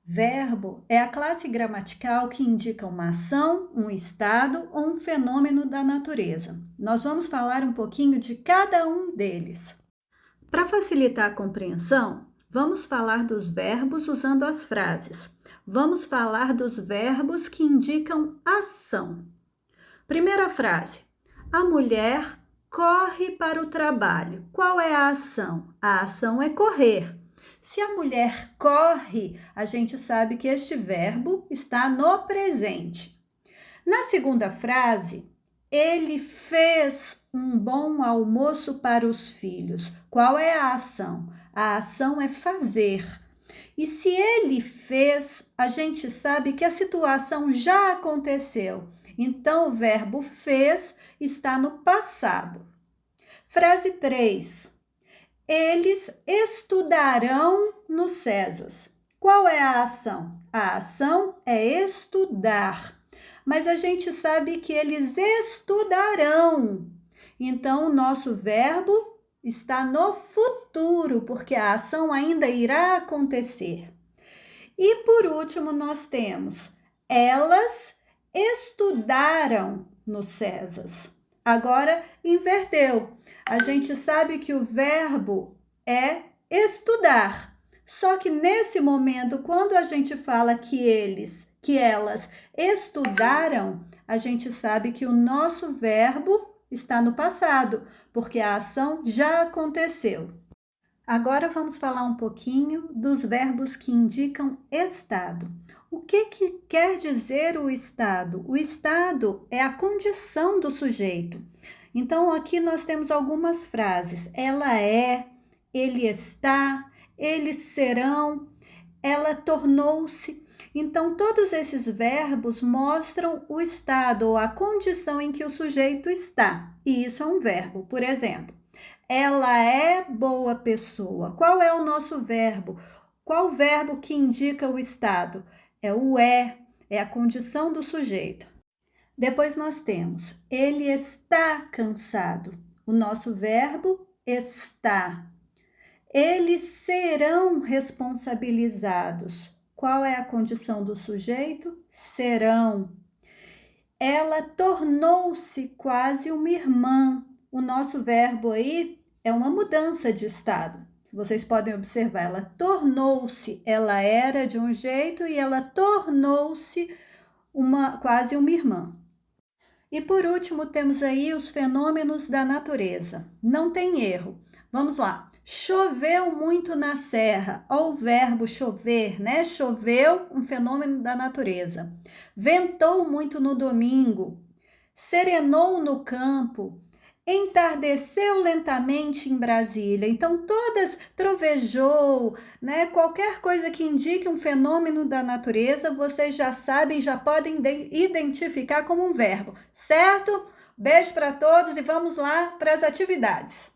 Verbo é a classe gramatical que indica uma ação, um estado ou um fenômeno da natureza. Nós vamos falar um pouquinho de cada um deles. Para facilitar a compreensão, vamos falar dos verbos usando as frases. Vamos falar dos verbos que indicam ação. Primeira frase: a mulher corre para o trabalho. Qual é a ação? A ação é correr. Se a mulher corre, a gente sabe que este verbo está no presente. Na segunda frase, ele fez um bom almoço para os filhos. Qual é a ação? A ação é fazer. E se ele fez, a gente sabe que a situação já aconteceu. Então, o verbo fez está no passado. Frase 3. Eles estudarão no César. Qual é a ação? A ação é estudar. Mas a gente sabe que eles estudarão. Então, o nosso verbo está no futuro, porque a ação ainda irá acontecer. E por último, nós temos elas estudaram no César. Agora, inverteu. A gente sabe que o verbo é estudar. Só que nesse momento, quando a gente fala que elas estudaram, a gente sabe que o nosso verbo está no passado, porque a ação já aconteceu. Agora vamos falar um pouquinho dos verbos que indicam estado. O que quer dizer o estado? O estado é a condição do sujeito. Então, aqui nós temos algumas frases. Ela é, ele está, eles serão, ela tornou-se. Então, todos esses verbos mostram o estado ou a condição em que o sujeito está. E isso é um verbo. Por exemplo, ela é boa pessoa. Qual é o nosso verbo? Qual verbo que indica o estado? É o é a condição do sujeito. Depois nós temos, ele está cansado. O nosso verbo está. Eles serão responsabilizados. Qual é a condição do sujeito? Serão. Ela tornou-se quase uma irmã. O nosso verbo aí é uma mudança de estado. Vocês podem observar, ela tornou-se, ela era de um jeito e ela tornou-se quase uma irmã. E por último, temos aí os fenômenos da natureza. Não tem erro. Vamos lá. Choveu muito na serra. Olha o verbo chover, né? Choveu, um fenômeno da natureza. Ventou muito no domingo. Serenou no campo. Entardeceu lentamente em Brasília. Então, todas trovejou, né? Qualquer coisa que indique um fenômeno da natureza, vocês já sabem, já podem identificar como um verbo, certo? Beijo para todos e vamos lá para as atividades.